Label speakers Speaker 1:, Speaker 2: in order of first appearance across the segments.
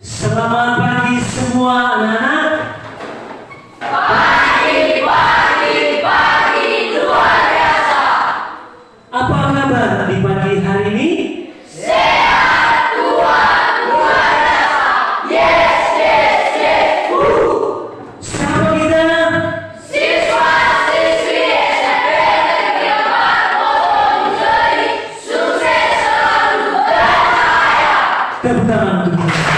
Speaker 1: Selamat pagi semua anak-anak.
Speaker 2: Pagi luar biasa.
Speaker 1: Apa kabar di pagi hari ini?
Speaker 2: Sehat Tuhan, luar biasa. Yes.
Speaker 1: Siapa kita?
Speaker 2: Siswa-siswi SMP Negeri 4 Monjeri, sukses selalu berjaya.
Speaker 1: Tepuk tangan untuk kita.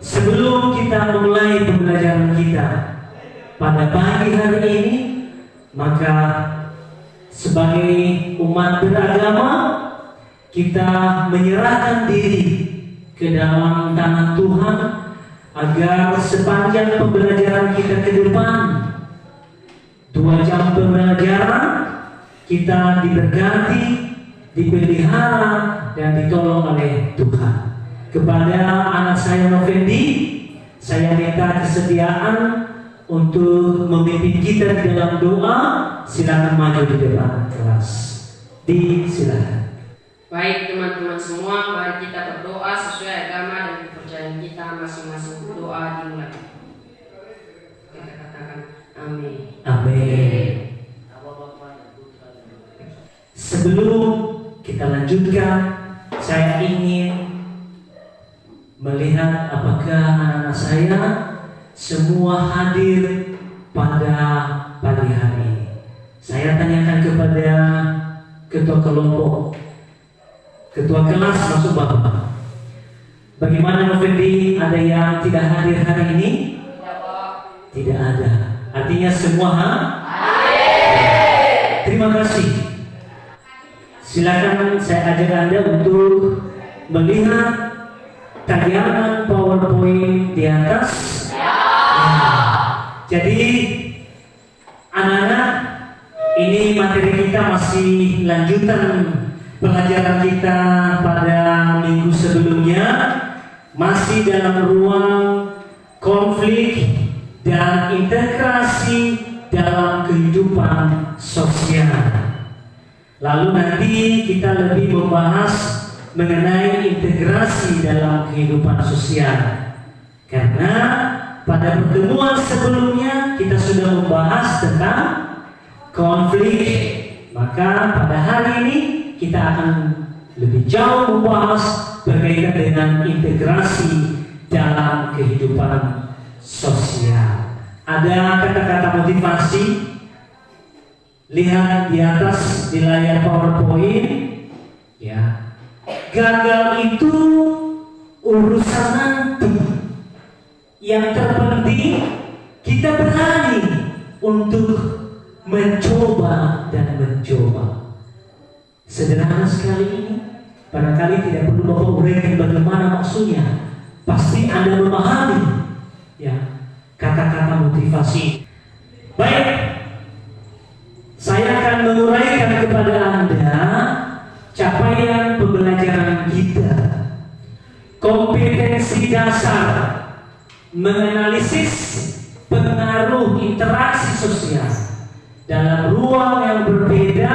Speaker 1: Sebelum kita mulai pembelajaran kita pada pagi hari ini, maka sebagai umat beragama kita menyerahkan diri ke dalam tangan Tuhan agar sepanjang pembelajaran kita ke depan 2 jam pembelajaran kita diberkati, dipelihara dan ditolong oleh Tuhan. Kepada anak saya Novendi, saya minta kesediaan untuk memimpin kita di dalam doa. Silakan maju di depan kelas. Silakan.
Speaker 3: Baik teman-teman semua, mari kita berdoa sesuai agama dan kepercayaan kita masing-masing. Doa dimulai. Kita katakan amin.
Speaker 1: Amin. Sebelum kita lanjutkan, saya ingin melihat apakah anak-anak saya semua hadir pada pagi hari ini. Saya tanyakan kepada ketua kelompok, ketua kelas masuk Bapak. Bagaimana Novendi, ada yang tidak hadir hari ini? Tidak ada. Artinya semua hadir. Terima kasih. Silakan saya ajak Anda untuk melihat tayangan PowerPoint di atas. Jadi anak-anak, ini materi kita masih lanjutan pelajaran kita pada minggu sebelumnya, masih dalam ruang konflik dan integrasi dalam kehidupan sosial. Lalu nanti kita lebih membahas mengenai integrasi dalam kehidupan sosial. Karena pada pertemuan sebelumnya kita sudah membahas tentang konflik, maka pada hari ini kita akan lebih jauh membahas berkaitan dengan integrasi dalam kehidupan sosial. Ada kata-kata motivasi, lihat di atas di layar PowerPoint, ya. Gagal itu urusan nanti. Yang terpenting kita berani untuk mencoba dan mencoba. Sederhana sekali ini, barangkali tidak perlu Bapak uraikan bagaimana maksudnya. Pasti Anda memahami, ya, kata-kata motivasi. Baik, saya akan menguraikan kepada Anda capaian pembelajaran kita. Kompetensi dasar menganalisis pengaruh interaksi sosial dalam ruang yang berbeda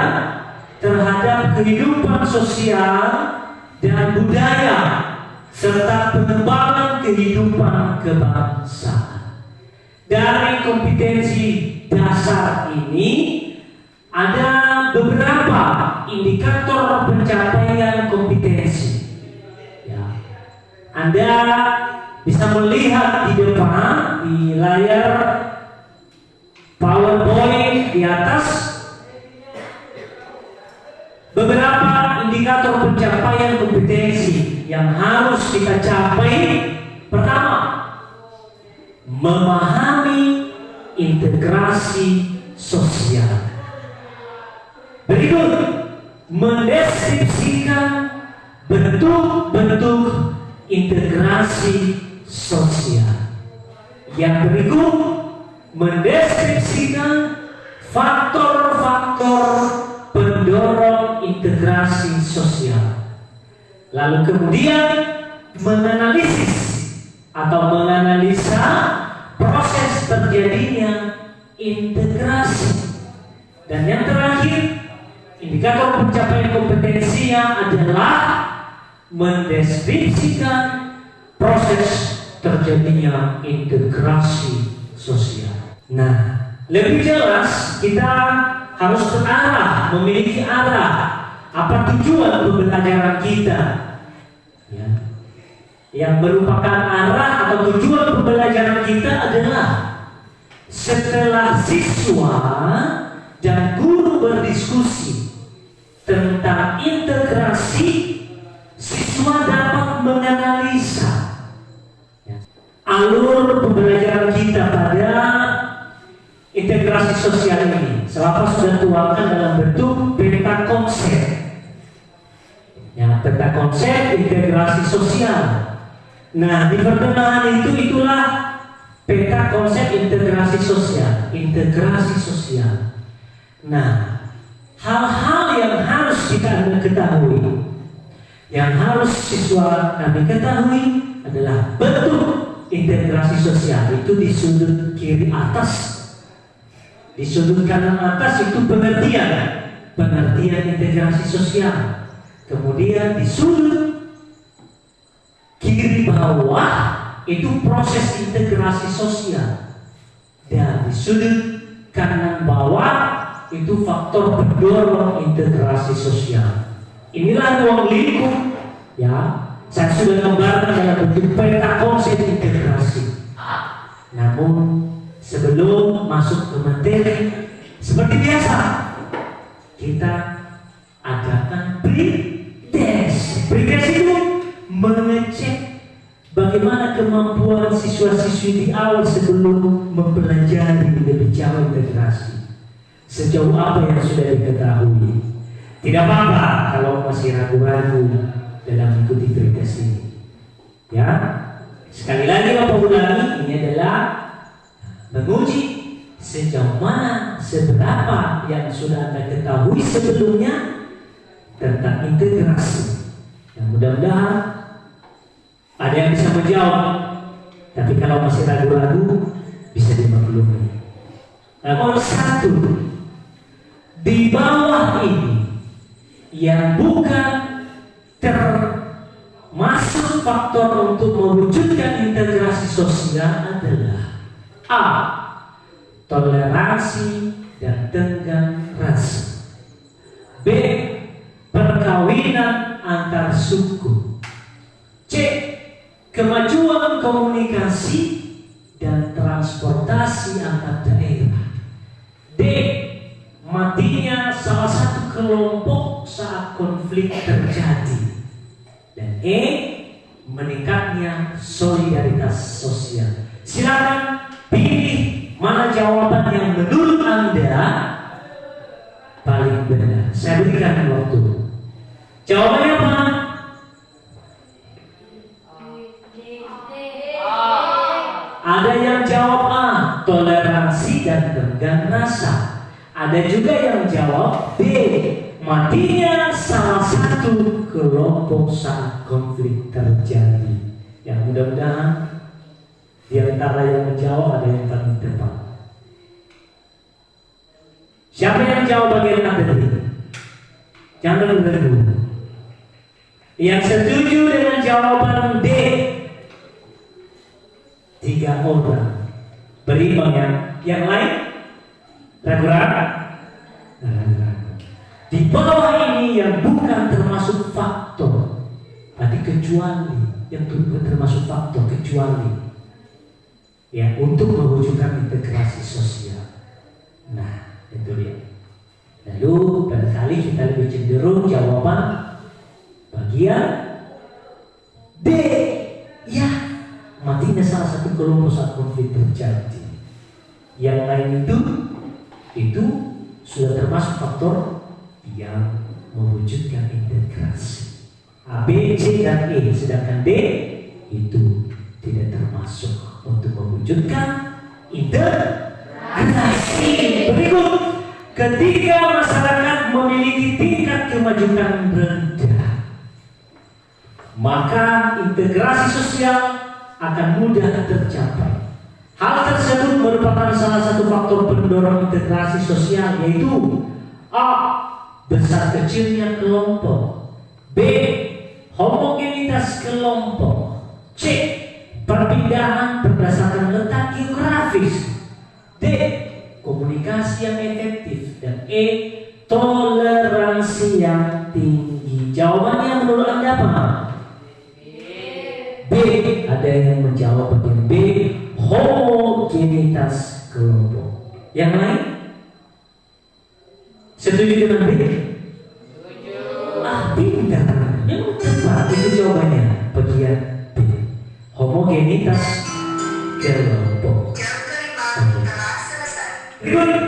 Speaker 1: terhadap kehidupan sosial dan budaya serta pengembangan kehidupan kebangsaan. Dari kompetensi dasar ini ada beberapa indikator pencapaian kompetensi. Ya. Anda bisa melihat di depan di layar PowerPoint di atas beberapa indikator pencapaian kompetensi yang harus kita capai. Pertama, memahami integrasi sosial. Berikut, mendeskripsikan bentuk-bentuk integrasi sosial. Yang berikut, mendeskripsikan faktor-faktor pendorong integrasi sosial. Lalu kemudian menganalisis atau menganalisa proses terjadinya integrasi. Dan yang terakhir, indikator pencapaian kompetensinya adalah mendeskripsikan proses terjadinya integrasi sosial. Nah, lebih jelas kita harus terarah, memiliki arah apa tujuan pembelajaran kita, ya. Yang merupakan arah atau tujuan pembelajaran kita adalah setelah siswa dan guru berdiskusi tentang integrasi, siswa dapat menganalisa alur pembelajaran kita pada integrasi sosial ini. Selapa sudah tuangkan dalam bentuk peta konsep, ya, peta konsep integrasi sosial. Nah, di pertengahan itulah peta konsep integrasi sosial, integrasi sosial. Nah, hal-hal yang harus kita ketahui, yang harus siswa kami ketahui adalah bentuk integrasi sosial itu di sudut kiri atas. Di sudut kanan atas itu pengertian integrasi sosial. Kemudian di sudut kiri bawah itu proses integrasi sosial. Dan di sudut kanan bawah itu faktor pendorong integrasi sosial. Inilah ruang lingkup, ya. Saya sudah gambarkan dalam bentuk peta konsep integrasi. Namun sebelum masuk ke materi, seperti biasa kita adakan pre-test. Pre-test itu mengecek bagaimana kemampuan siswa-siswi di awal sebelum mempelajari lebih jauh integrasi. Sejauh apa yang sudah diketahui. Tidak apa-apa kalau masih ragu-ragu dalam mengikuti pre-test ini. Ya, sekali lagi Bapak ulangi, ini adalah menguji sejauh mana, seberapa yang sudah Anda ketahui sebelumnya tentang integrasi. Yang mudah-mudahan ada yang bisa menjawab, tapi kalau masih ragu-ragu bisa dimaklumi. Nomor 1, di bawah ini yang bukan termasuk faktor untuk mewujudkan integrasi sosial adalah A. Toleransi dan tenggang rasa. B. Perkawinan antar suku. C. Kemajuan komunikasi dan transportasi antar daerah. D. Matinya salah satu kelompok saat konflik terjadi. Dan E. Meningkatnya solidaritas sosial. Silakan pilih mana jawaban yang menurut Anda paling benar. Saya berikan waktu. Jawabannya apa? Ada yang jawab A, toleransi dan tenggang rasa. Ada juga yang jawab B, matinya salah satu kelompok saat konflik terjadi. Yang mudah-mudahan di antara yang menjawab ada yang paling tepat. Siapa yang jawab bagian A tadi? Jangan ragu. Yang setuju dengan jawaban D 3 orang. Berimbang ya. Yang lain ragu-ragu. Di bawah ini yang bukan termasuk faktor, berarti kecuali yang bukan termasuk faktor kecuali ya untuk mewujudkan integrasi sosial. Nah, itu dia. Lalu barangkali kita lebih cenderung jawaban bagian D, ya, matinya salah satu kelompok saat konflik terjadi. Yang lain itu sudah termasuk faktor yang mewujudkan integrasi. A, B, C, dan E. Sedangkan D itu tidak termasuk untuk mewujudkan integrasi. Berikut, ketika masyarakat memiliki tingkat kemajuan rendah, maka integrasi sosial akan mudah tercapai. Hal tersebut merupakan salah satu faktor pendorong integrasi sosial, yaitu A. Besar kecilnya kelompok, B. Homogenitas kelompok. C. Perpindahan berdasarkan letak geografis. D. Komunikasi yang efektif. Dan E. Toleransi yang tinggi. Jawabannya menurut Anda apa? B. Ada yang menjawab bagian B. Homogenitas kelompok. Yang lain? Setuju dengan B? Pintar. Yang tepat itu jawabannya bagian B. Homogenitas kelompok. Berikut.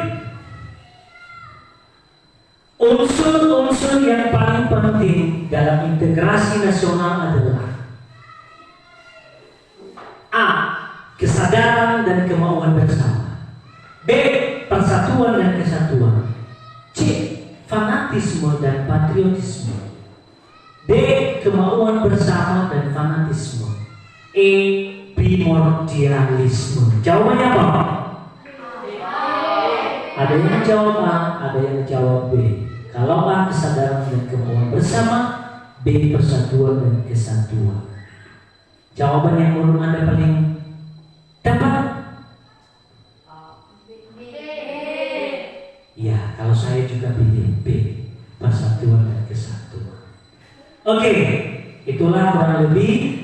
Speaker 1: Unsur-unsur yang paling penting dalam integrasi nasional adalah A. Kesadaran dan kemauan bersama. B. Persatuan dan kesatuan. C. Fanatisme dan patriotisme. D. Kemauan bersama dan fanatisme. E. Primordialisme. Jawabannya apa? Ada yang jawab A, ada yang jawab B. Kalau A, kesadaran dan kemauan bersama, B. Persatuan dan kesatuan. Jawaban yang menurut Anda paling tepat? Ya, kalau saya juga pilih B. Persatuan dan kesatuan. Oke, itulah kurang lebih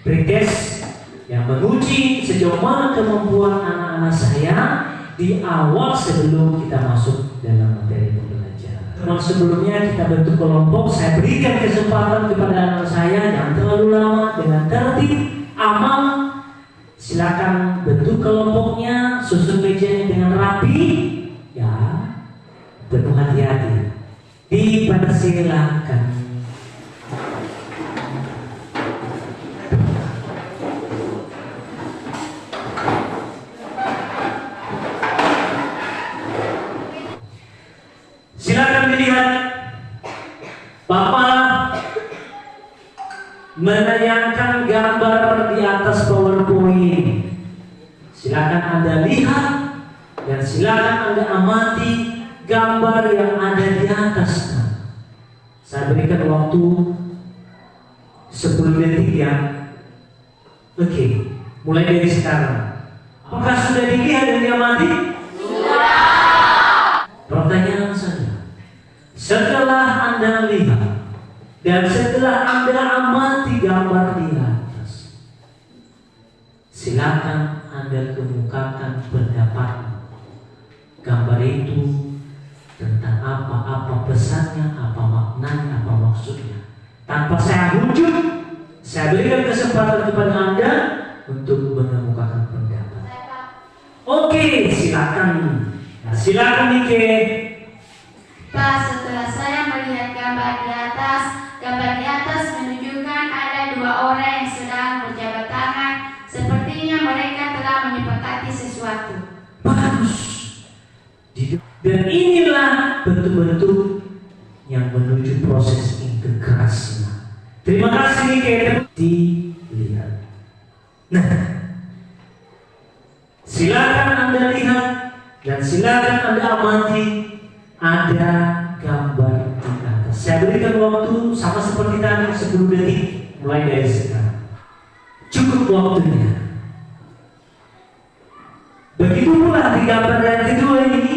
Speaker 1: pretest yang menguji sejauh mana kemampuan anak-anak saya di awal sebelum kita masuk dalam materi pembelajaran. Sebelumnya kita bentuk kelompok, saya berikan kesempatan kepada anak saya yang terlalu lama dengan tertib, aman. Silakan bentuk kelompoknya, susun mejanya dengan rapi, ya, penuh hati-hati. Dipersilakan. Silakan dilihat. Bapak menayangkan gambar di atas PowerPoint. Silakan Anda lihat dan silakan Anda amati gambar yang ada di atas. Saya berikan waktu 10 detik ya. Oke, mulai dari sekarang. Apakah sudah dilihat dan diamati? Sudah. Pertanyaan saya, setelah Anda lihat dan setelah Anda amati gambar di atas, silakan Anda kemukakan pendapat. Gambar itu tentang apa pesannya, apa maknanya, apa maksudnya. Tanpa saya hunjuk, saya berikan kesempatan kepada Anda untuk mengemukakan pendapat. Oke, silakan. Silakan Nike.
Speaker 2: Pak, setelah saya melihat gambar di atas menunjukkan ada 2 orang yang sedang berjabat tangan. Sepertinya mereka telah menyepakati sesuatu.
Speaker 1: Bagus. Dan inilah bentuk-bentuk yang menuju proses integrasi. Terima kasih Nike. Dilihat. Nah, silakan Anda lihat dan silakan Anda amati. Ada gambar di atas. Saya berikan waktu sama seperti tadi 10 detik mulai dari sekarang. Cukup waktunya. Begitu pula di gambar yang kedua ini,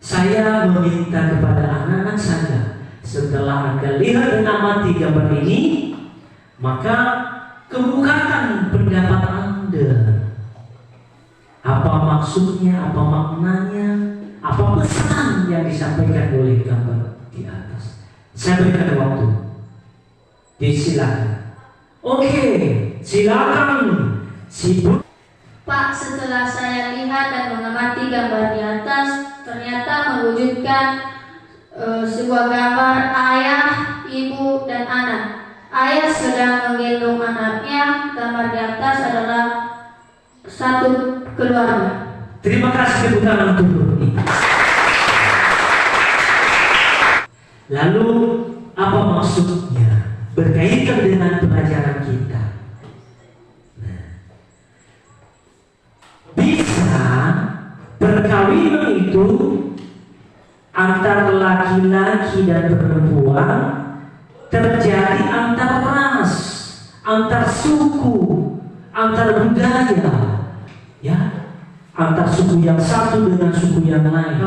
Speaker 1: saya meminta kepada anak-anak saya, setelah Anda lihat dan amati gambar ini, maka kemukakan pendapat Anda. Apa maksudnya, apa maknanya, apa pesan yang disampaikan oleh gambar di atas. Saya berikan waktu. Silakan. Oke, silakan. Sibuk.
Speaker 2: Pak, setelah saya lihat dan mengamati gambar di atas, ternyata mewujudkan sebuah gambar ayah, ibu, dan anak. Ayah sedang menggendong anaknya. Gambar di atas adalah satu keluarga.
Speaker 1: Terima kasih tepuk tangan untuk ini. Lalu apa maksudnya berkaitan dengan pelajaran kita? Nah, bisa perkawinan itu antara laki-laki dan perempuan terjadi antar ras, antar suku, antar budaya, ya, antar suku yang satu dengan suku yang lain,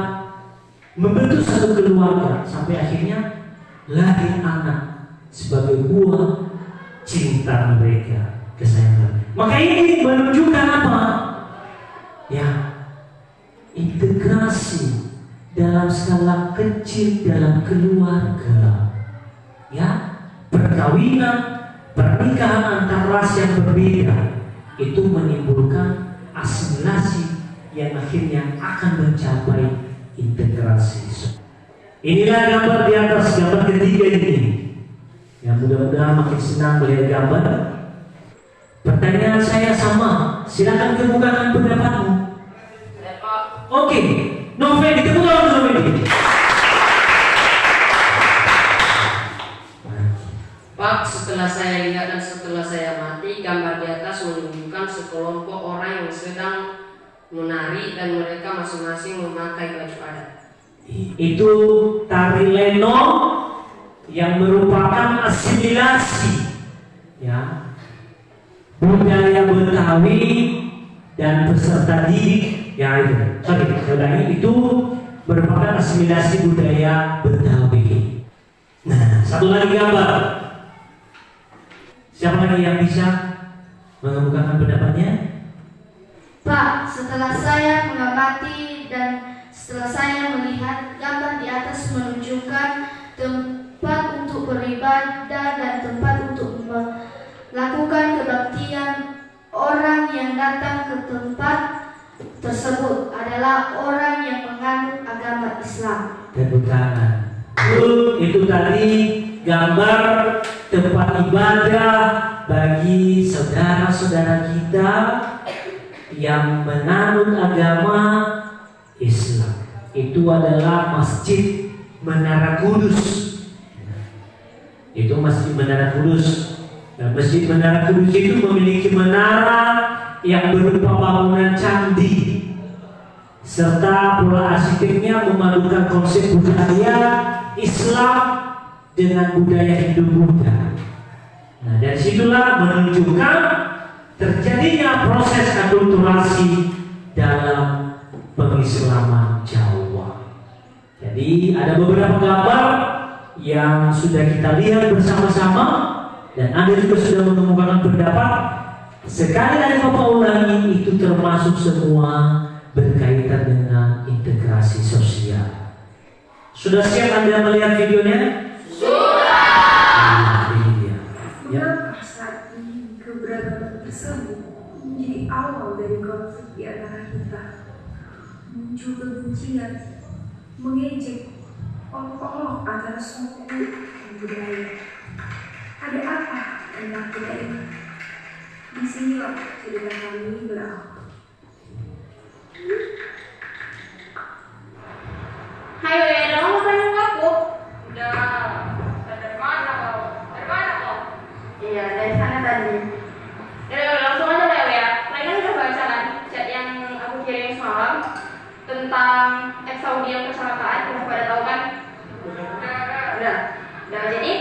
Speaker 1: membentuk satu keluarga sampai akhirnya lahir anak sebagai buah cinta mereka, kesayangan. Maka ini menunjukkan apa? Ya, integrasi dalam skala kecil dalam keluarga. Ya, perkawinan, pernikahan antar ras yang berbeda itu menimbulkan asimilasi yang akhirnya akan mencapai integrasi. Inilah gambar di atas, gambar ketiga ini. Ya, mudah-mudahan makin senang melihat gambar. Pertanyaan saya sama, silakan kemukakan pendapatmu. Oke, Novel, tepuk tangan dulu ini.
Speaker 3: Pak, setelah saya lihat dan setelah saya mati, gambar di atas menunjukkan sekelompok orang yang sedang menari dan mereka masing-masing memakai baju adat.
Speaker 1: Itu tari lenong yang merupakan asimilasi, ya, budaya Betawi dan peserta didik, ya itu. Sorry, itu merupakan asimilasi budaya Betawi. Nah, satu lagi gambar. Siapa lagi yang bisa mengemukakan pendapatnya?
Speaker 2: Pak, setelah saya mengamati dan setelah saya melihat gambar di atas menunjukkan tempat untuk beribadah dan tempat untuk melakukan kebaktian. Orang yang datang ke tempat tersebut adalah orang yang menganut agama Islam.
Speaker 1: Tepuk tangan. Itu tadi gambar tempat ibadah bagi saudara-saudara kita yang menganut agama Islam. Itu adalah Masjid Menara Kudus. Itu Masjid Menara Kudus. Dan Masjid Menara Kudus itu memiliki menara yang berupa bangunan candi, serta pola arsiteknya memadukan konsep budaya Islam dengan budaya Hindu Buddha. Nah, dari situlah menunjukkan terjadinya proses akulturasi dalam pengislaman Jawa. Jadi ada beberapa gambar yang sudah kita lihat bersama-sama dan Anda juga sudah mengemukakan pendapat. Sekali lagi Bapak ulangi, itu termasuk semua berkaitan dengan integrasi sosial. Sudah siap Anda melihat videonya? Sudah. Ini dia. Ya.
Speaker 4: Mengapa saat ini keberadaan tersebut menjadi awal dari konflik di antara kita? Muncul kebencian, mengejek, olok-olok antara suku dan budaya. Ada apa tentang kita ini? Disinilah cerita kami berawal.
Speaker 2: Hai Wera, kamu panggil aku?
Speaker 4: Udah, dari mana kau? Dari mana kau?
Speaker 2: Iya, dari sana tadi.
Speaker 4: Ya, langsung aja deh ya. Mereka udah baca kan chat yang aku kirim semalam tentang ex-Saudi yang kecelakaan. Udah pada tahu kan? Udah. Nah, jadi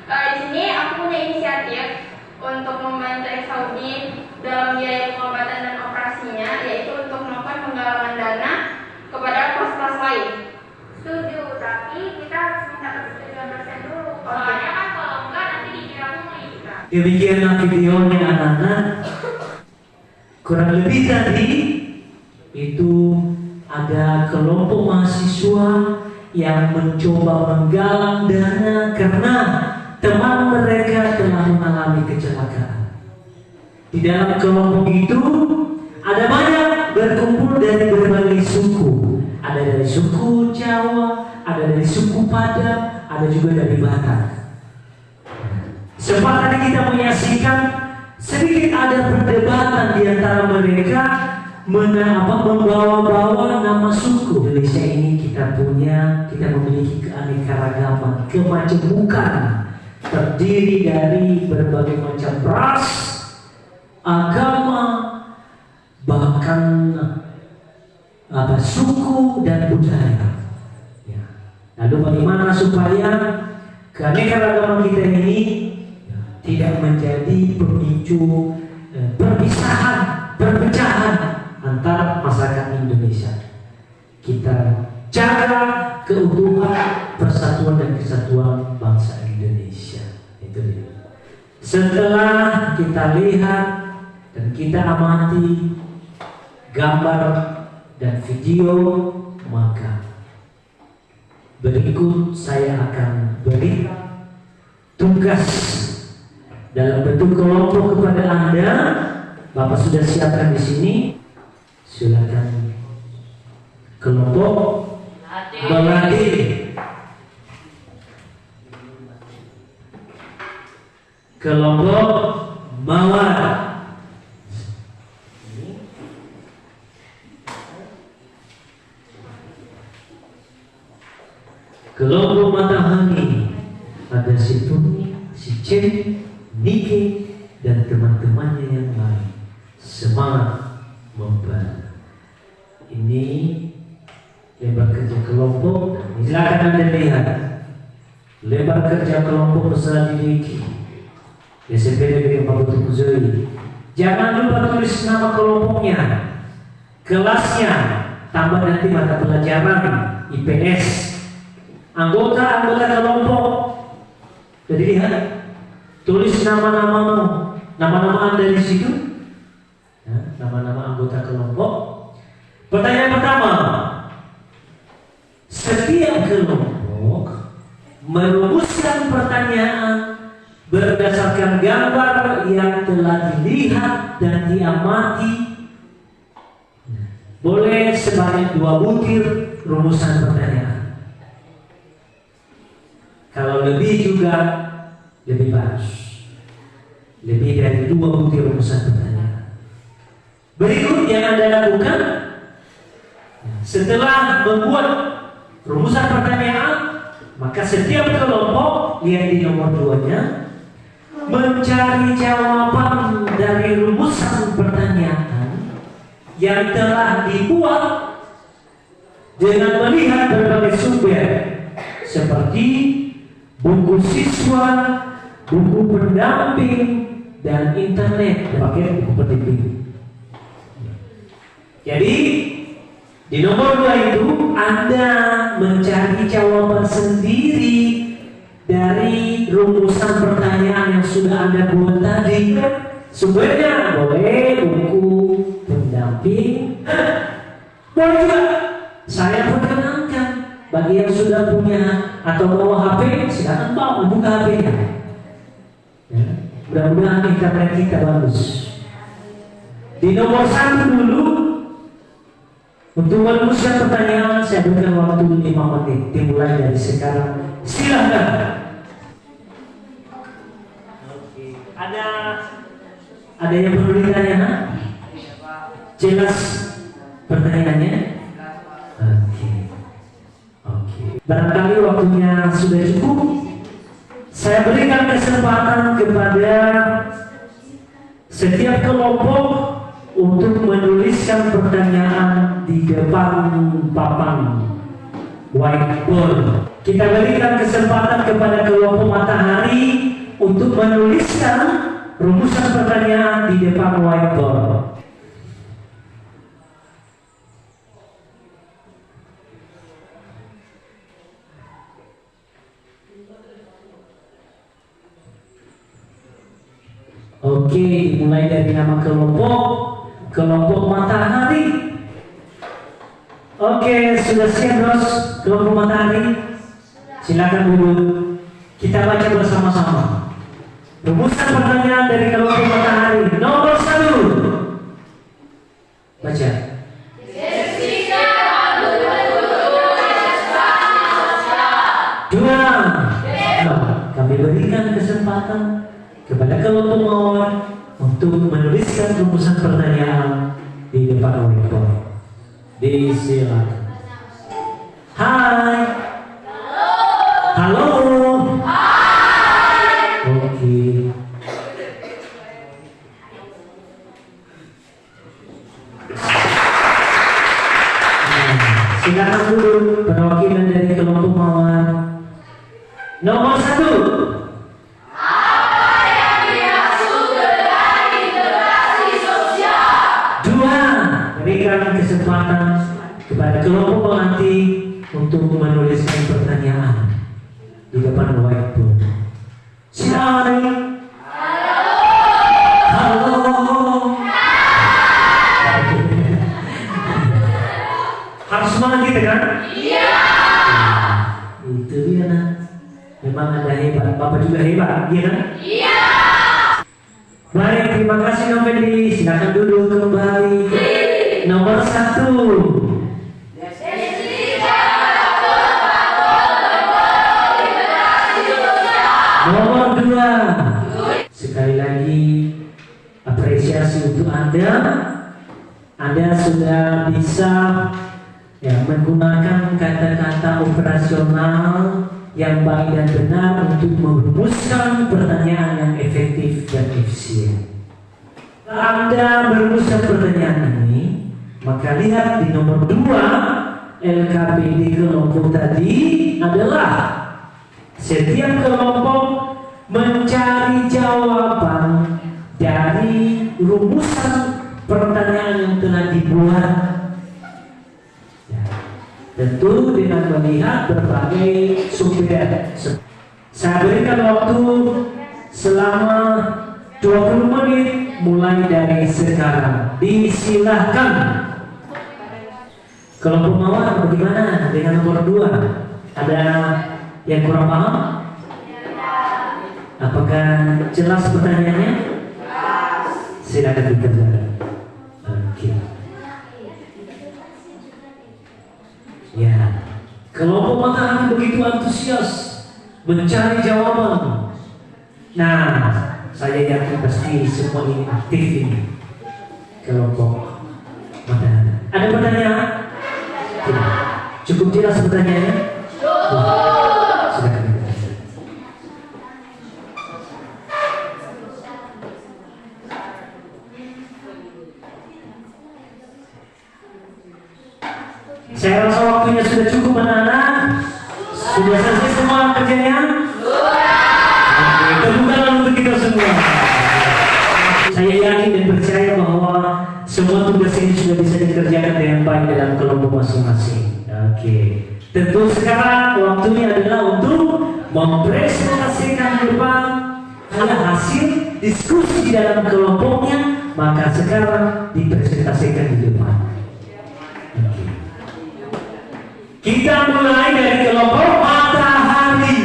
Speaker 4: di sini aku punya inisiatif untuk membantu ex-Saudi dalam biaya pengobatan dan operasinya, yaitu untuk melakukan penggalangan dana kepada kelas-kelas lain. Setuju, tapi kita harus minta persetujuan dosen dulu. Soalnya kan kalau enggak nanti dikira menikah.
Speaker 1: Demikianlah videonya anak-anak. Kurang lebih tadi itu ada kelompok mahasiswa yang mencoba menggalang dana karena teman mereka telah mengalami kecelakaan. Di dalam kelompok itu ada banyak berkumpul dari berbagai suku. Ada dari suku Jawa, ada dari suku Padang, ada juga dari Batak. Sempat tadi kita menyaksikan sedikit ada perdebatan di antara mereka membawa-bawa nama suku. Indonesia ini kita memiliki keanekaragaman, kemajemukan, terdiri dari berbagai macam ras, agama, bahkan suku dan budaya. Ya. Lalu bagaimana supaya keanekaragaman kita ini tidak menjadi pemicu perpecahan antara masyarakat Indonesia. Kita jaga keutuhan, persatuan dan kesatuan bangsa Indonesia. Itu dia. Setelah kita lihat dan kita amati gambar dan video, maka berikut saya akan beri tugas dalam bentuk kelompok kepada Anda. Bapak sudah siapkan di sini. Silakan kelompok berlatih. Kelompok mawar. Kelompok matahari. Ada si Tuni, si Cem, Niki, dan teman-temannya yang lain. Semangat membantu. Ini lebar kerja kelompok. Silakan Anda lihat lebar kerja kelompok bersama Niki. SMP dengan Pak Betul Kuzoi. Jangan lupa tulis nama kelompoknya, kelasnya, tambah nanti mata pelajaran IPS, anggota kelompok. Jadi lihat, tulis nama-namamu, nama-nama Anda di situ, ya, nama-nama anggota kelompok. Pertanyaan pertama, setiap kelompok merumuskan pertanyaan berdasarkan gambar yang telah dilihat dan diamati. Boleh sebanyak 2 butir rumusan pertanyaan. Kalau lebih juga lebih bagus. Lebih dari 2 butir rumusan pertanyaan. Berikut yang Anda lakukan setelah membuat rumusan pertanyaan, maka setiap kelompok lihat di nomor 2-nya mencari jawaban dari rumusan pertanyaan yang telah dibuat dengan melihat berbagai sumber seperti buku siswa, buku pendamping, dan internet. Pakai buku pendamping. Jadi di nomor 2 itu Anda mencari jawaban sendiri dari rumusan pertanyaan yang sudah Anda buat tadi. Sumbernya boleh buku pendamping, boleh juga saya perkenalkan bagi yang sudah punya atau bawa HP, silakan bawa buka HP-nya. Ya, mudah-mudahan internet kita bagus. Di nomor 1 dulu, untuk merumuskan pertanyaan saya berikan waktu 5 menit dimulai dari sekarang. Silakan. Ada yang perlu ditanya? Jelas pertanyaannya? Oke. Barangkali waktunya sudah cukup. Saya berikan kesempatan kepada setiap kelompok untuk menuliskan pertanyaan di depan papan whiteboard. Kita berikan kesempatan kepada kelompok matahari untuk menuliskan rumusan pertanyaan di depan whiteboard. Oke, dimulai dari nama kelompok matahari. Oke, sudah siap bros, kelompok matahari? Silakan duduk. Kita baca bersama-sama. Rumusan pertanyaan dari kelompok matahari. Nomor 1. Baca. Dua. Kami berikan kesempatan kepada kelompok mawar untuk menuliskan rumusan pertanyaan di depan whiteboard. Disilakan. Hai. Halo. Oke. Silakan dulu perwakilan dari kelompok mawar. Nomor 1. satu. Dua, berikan kesempatan kepada kelompok penganti untuk menuliskan pertanyaan di depan whiteboard. Silakan. Halo. Harus semangat gitu kan? Iya. Itu dia nak. Memang ada hebat. Bapak juga hebat, iya kan? Iya. Baik, terima kasih Noveli. Silakan duduk kembali. Nomor 1. Nomor 2. Sekali lagi apresiasi untuk Anda. Anda sudah bisa menggunakan kata-kata operasional yang baik dan benar untuk merumuskan pertanyaan yang efektif dan efisien. Kalau Anda merumuskan pertanyaan ini, maka lihat di nomor 2 LKPD kelompok tadi adalah setiap kelompok mencari jawaban dari rumusan pertanyaan yang telah dibuat. Tentu dengan melihat berbagai sumber. Saya berikan waktu selama 20 menit mulai dari sekarang. Disilahkan. Kelompok mawar bagaimana dengan nomor 2? Ada yang kurang paham? Apakah jelas pertanyaannya? Silakan dikerjakan. Oke. Ya, kelompok matahari begitu antusias mencari jawaban. Nah, saya yakin pasti semua ini aktif ini. Kelompok matahari. Ada pertanyaan? Tidak. Cukup jelas pertanyaannya? Silakan. Saya rasa waktunya sudah cukup anak-anak. Sudah selesai semua kerjanya? Sudah. Tepuk untuk kita semua. Saya yakin dan percaya bahwa semua tugas ini sudah bisa dikerjakan dengan baik dalam kelompok masing-masing. Oke. Tentu sekarang waktunya adalah untuk mempresentasikan depan hasil diskusi di dalam kelompoknya. Maka sekarang dipresentasikan di depan. Oke. Kita mulai dari kelompok matahari.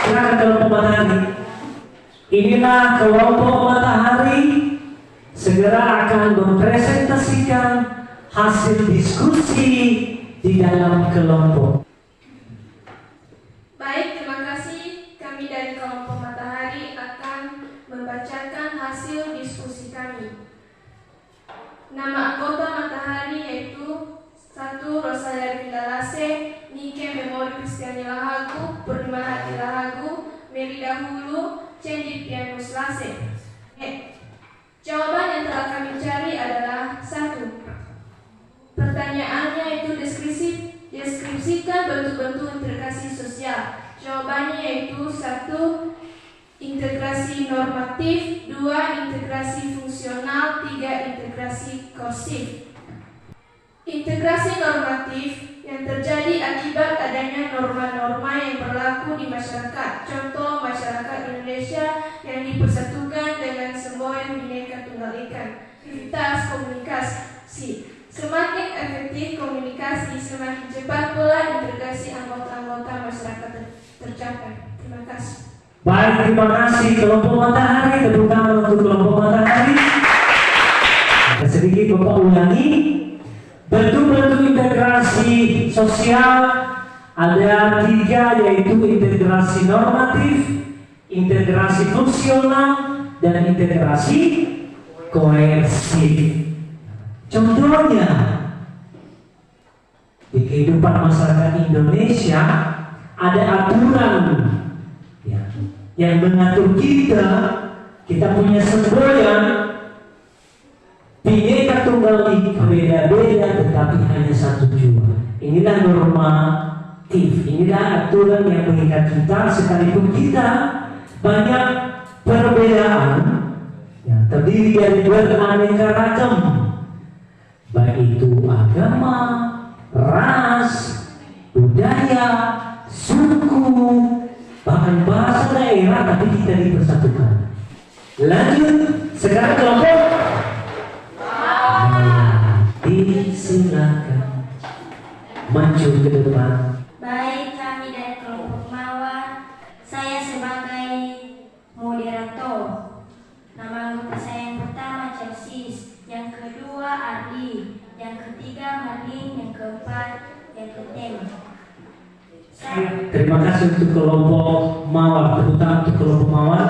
Speaker 1: Silakan kelompok matahari. Inilah kelompok matahari segera akan mempresentasikan hasil diskusi di dalam kelompok.
Speaker 5: Baik, terima kasih. Kami dari kelompok matahari akan membacakan hasil diskusi kami. Nama anggota matahari yaitu 1. Rosalia Vindalase, Nike Memori Kristiani Lahagu, Purnima Hati Lahagu, Meli Dahulu, Cendi Pianus Lase. Jawaban yang telah kami cari adalah 1. Pertanyaannya itu deskripsikan bentuk-bentuk integrasi sosial. Jawabannya yaitu 1. Integrasi normatif, 2. Integrasi fungsional, 3. Integrasi kursif. Integrasi normatif yang terjadi akibat adanya norma-norma yang berlaku di masyarakat. Contoh masyarakat Indonesia yang dipersatukan dengan semboyan Bhinneka Tunggal Ika. Aktivitas komunikasi. Semakin efektif komunikasi, semakin cepat pula integrasi anggota-anggota masyarakat tercapai. Terima kasih.
Speaker 1: Baik, terima kasih kelompok matahari. Tepuk tangan untuk kelompok matahari. Ada sedikit Bapak ulangi. Bentuk-bentuk integrasi sosial ada 3, yaitu integrasi normatif, integrasi fungsional, dan integrasi koersif. Contohnya di kehidupan masyarakat Indonesia ada aturan yang mengatur kita punya semboyan Bhinneka Tunggal Ika, beda-beda tetapi hanya satu jua. Inilah normatif, inilah aturan yang mengikat kita sekalipun kita banyak perbedaan yang terdiri dari beraneka ragam, baik itu agama, ras, budaya, suku, bahkan bahasa daerah, tapi kita dipersatukan. Lanjut, sekarang kelompok silakan maju ke depan.
Speaker 2: Baik, kami dari kelompok Mawar. Saya sebagai moderator. Nama anggota saya yang pertama Chelsea, yang kedua Ardi, yang ketiga Marlin, yang keempat yang ketem.
Speaker 1: Terima kasih untuk kelompok Mawar, tepuk tangan untuk kelompok Mawar.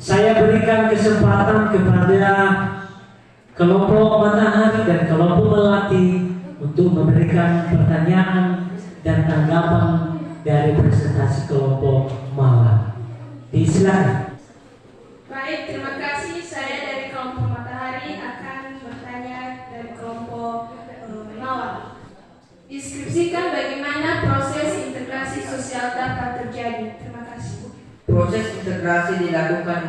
Speaker 1: Saya berikan kesempatan kepada kelompok Matahari dan kelompok Melati untuk memberikan pertanyaan dan tanggapan dari presentasi kelompok Mawar. Disilakan.
Speaker 5: Baik, terima kasih. Saya dari kelompok Matahari akan bertanya dari kelompok Mawar. Deskripsikan bagaimana proses integrasi sosial dapat terjadi. Terima kasih.
Speaker 6: Proses integrasi dilakukan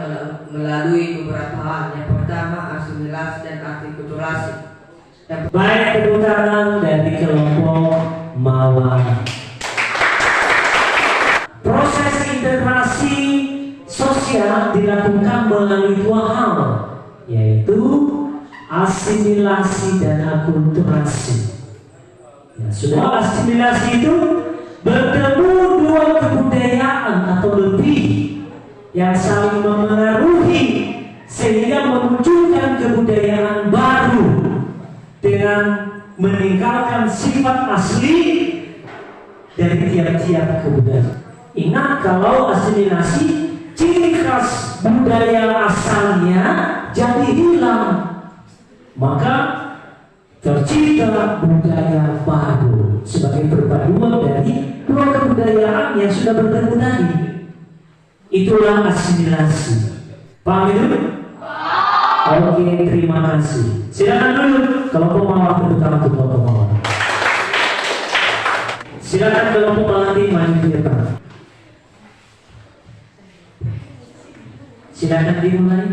Speaker 6: melalui beberapa hal. Yang pertama, asimilasi dan artikulasi.
Speaker 1: Baik, tepuk tangan dari kelompok Mawar. Proses integrasi sosial dilakukan melalui dua hal, yaitu asimilasi dan akulturasi. Ya, sudah asimilasi itu bertemu dua kebudayaan atau lebih yang saling memengaruhi sehingga memunculkan kebudayaan baru dengan meninggalkan sifat asli dari tiap-tiap kebudayaan. Ingat, kalau asimilasi, ciri khas budaya asalnya jadi hilang, maka tercipta budaya baru sebagai perpaduan dari dua kebudayaan yang sudah bertemu tadi. Itulah asimilasi. Paham itu? Oke, terima kasih. Silakan dulu kelompok Mawar, tepuk tangan untuk kelompok Mawar. Silakan kelompok Melati maju ke depan. Silakan dimulai.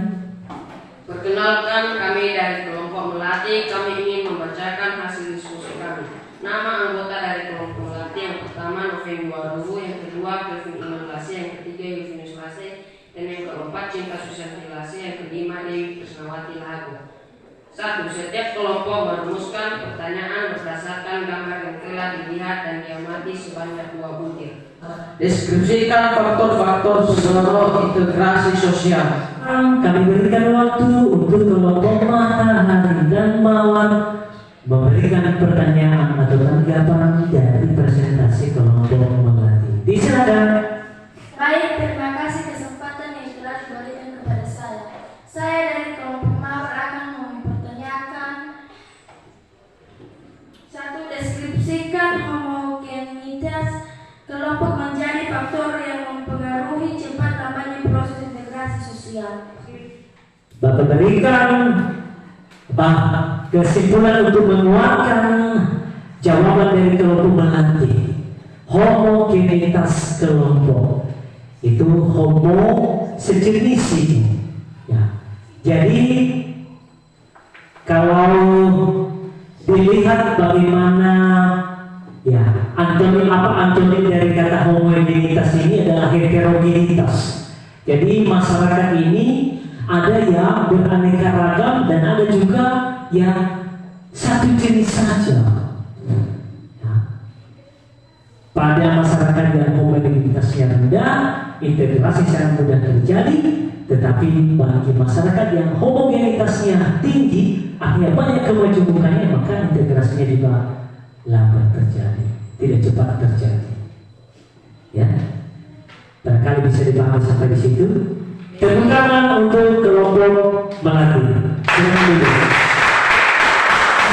Speaker 3: Perkenalkan, kami dari kelompok Melati. Kami ingin membacakan hasil diskusi kami. Nama anggota dari kelompok Melati yang pertama November Waruhu, yang kedua Kevin Iman Lase, yang ketiga Yufinus Lase, dan yang keempat Cinta Susanti Lase, yang kelima Dewi Krisnawati Lago. 1. Setiap kelompok merumuskan pertanyaan berdasarkan gambar yang telah dilihat dan diamati sebanyak 2 butir.
Speaker 6: Deskripsikan faktor-faktor pendorong integrasi sosial.
Speaker 1: Kami berikan waktu untuk kelompok Matahari dan Mawar memberikan pertanyaan atau tanggapan dari presentasi kelompok Melati. Disilakan.
Speaker 2: Baik, terima kasih kesempatan yang telah diberikan kepada saya. Saya dari kelompok Mawar akan mempertanyakan 1. Deskripsikan homogenitas kelompok menjadi faktor yang mempengaruhi cepat lamanya proses integrasi sosial.
Speaker 1: Bapak berikan kesimpulan untuk menguatkan jawaban dari kelompok Melati. Homogenitas kelompok itu homo sejenis ini. Ya. Jadi kalau dilihat bagaimana ya antonim dari kata homogenitas ini adalah heterogenitas. Jadi masyarakat ini ada yang beraneka ragam dan ada juga yang satu jenis saja. Ya. Pada masyarakat yang homogenitasnya rendah, integrasi sangat mudah terjadi. Tetapi bagi masyarakat yang homogenitasnya tinggi, akhirnya banyak kemajemukannya, maka integrasinya juga lambat terjadi, tidak cepat terjadi. Ya, barangkali bisa dipahami sampai di situ. Tepuk tangan untuk kelompok Melati.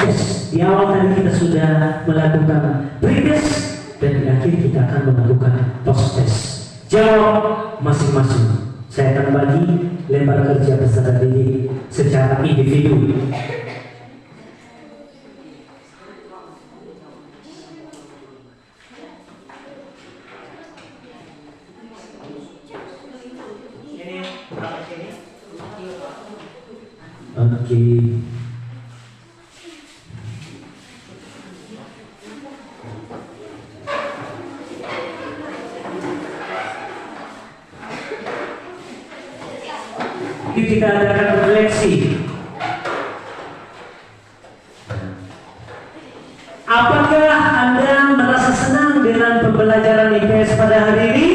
Speaker 1: Yes, di awal tadi kita sudah melakukan pre-test dan di akhir kita akan melakukan post-test. Jawab masing-masing. Saya akan bagi lembar kerja peserta didik secara individu. lagi. Yuk kita adakan refleksi. Apakah Anda merasa senang dengan pembelajaran IPS pada hari ini?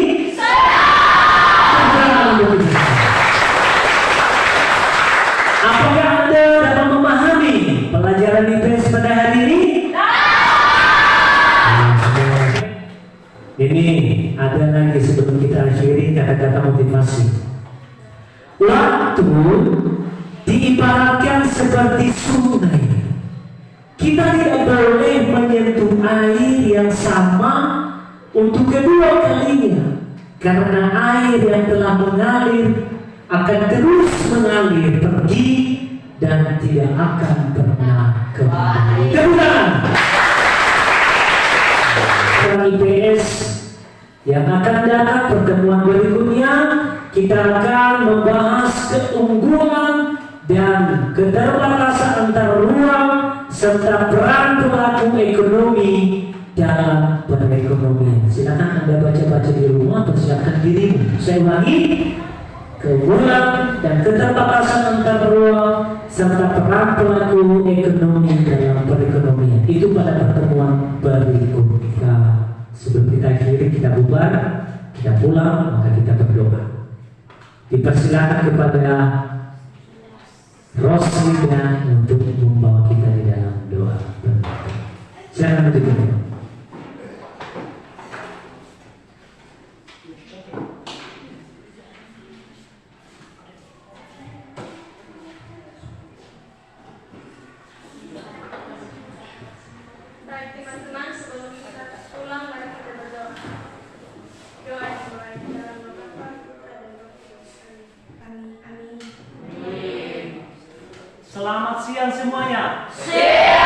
Speaker 1: Apakah Anda dapat memahami pelajaran IPS pada hari ini? Ini ada lagi sebelum kita akhiri kata-kata motivasi. Waktu diibaratkan seperti sungai. Kita tidak boleh menyentuh air yang sama untuk kedua kalinya, karena air yang telah mengalir akan terus mengalir pergi dan tidak akan pernah kembali. Kemudian IPS yang akan datang pertemuan berikutnya, kita akan membahas keunggulan dan keterbatasan antar ruang serta peran pelaku ekonomi dalam perekonomian. Silakan Anda baca-baca di rumah, persiapkan dirimu. Saya ulangi, keunggulan dan keterbatasan antar ruang serta peran pelaku ekonomi dalam perekonomian. Itu pada pertemuan berikutnya. Sebelum kita akhiri, kita bubar, kita pulang, maka kita berdoa. Dipersilakan kepada Roslina untuk membawa kita di dalam doa. Silakan untuk kita.
Speaker 5: Baik teman-teman, sebelum kita pulang mari kita berdoa. Doa dimulai dalam nama Bapa, Putra dan Roh Kudus. Amin. Amin.
Speaker 1: Selamat siang semuanya.
Speaker 4: Siap.